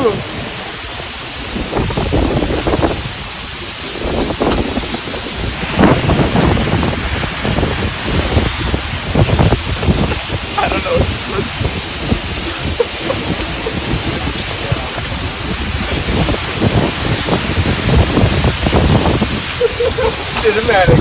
I don't know what this is. Cinematic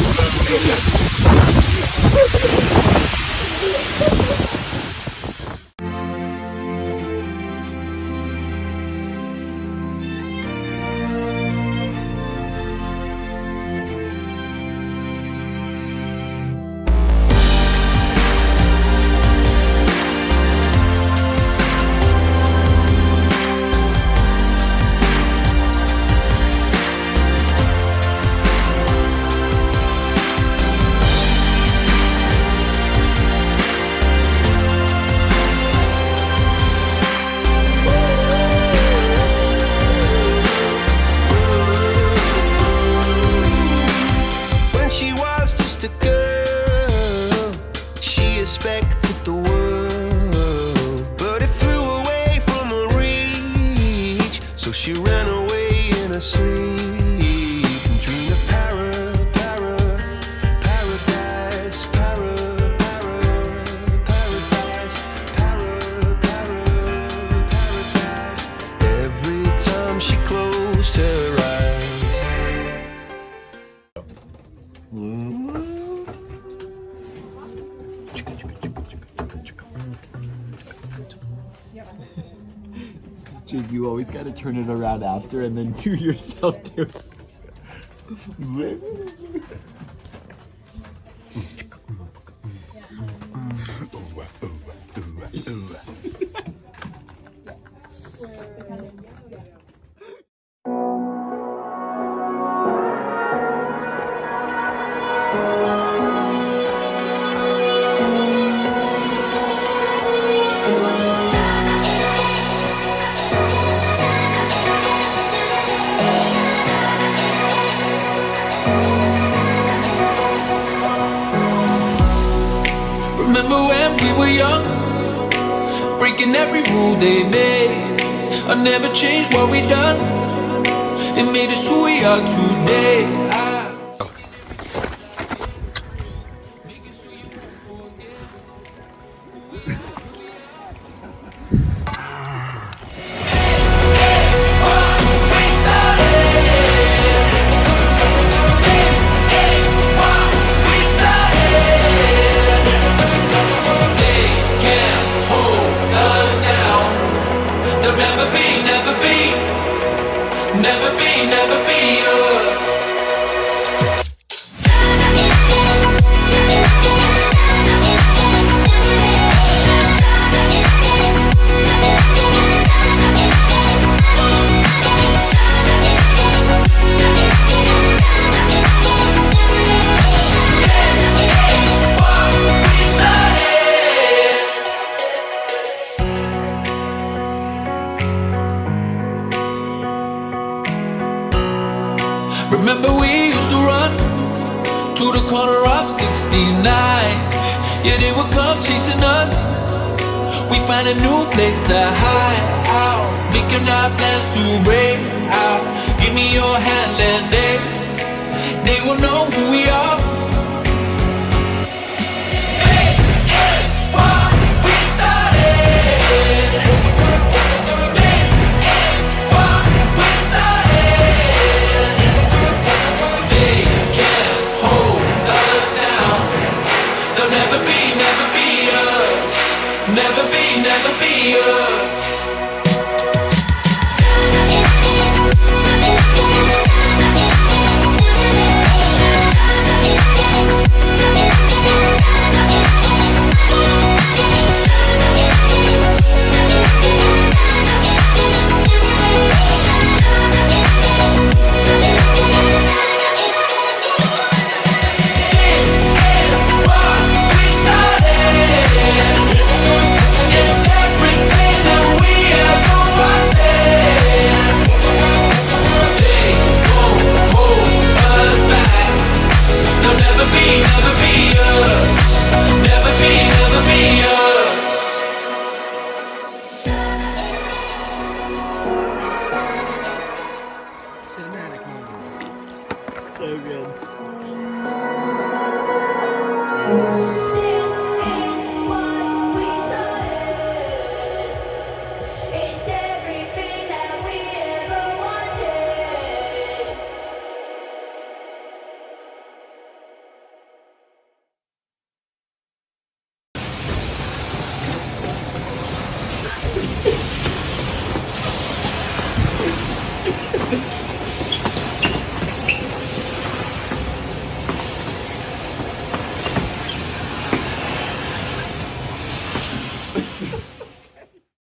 expected the world, but it flew away from her reach. So she ran away in her sleep and dreamed of paradise, paradise. Every time she closed her eyes. Jake, you always gotta turn it around after and then do yourself too. Remember when we were young, breaking every rule they made. I never changed what we done. It made us who we are today. Never be yours. Remember we used to run to the corner of 69. Yeah, they would come chasing us. We find a new place to hide out, making our plans to break out. Give me your hand and they will know who we are. This is what we started. This is what we started. They can't hold us down. They'll never be us. Never be us. Dude,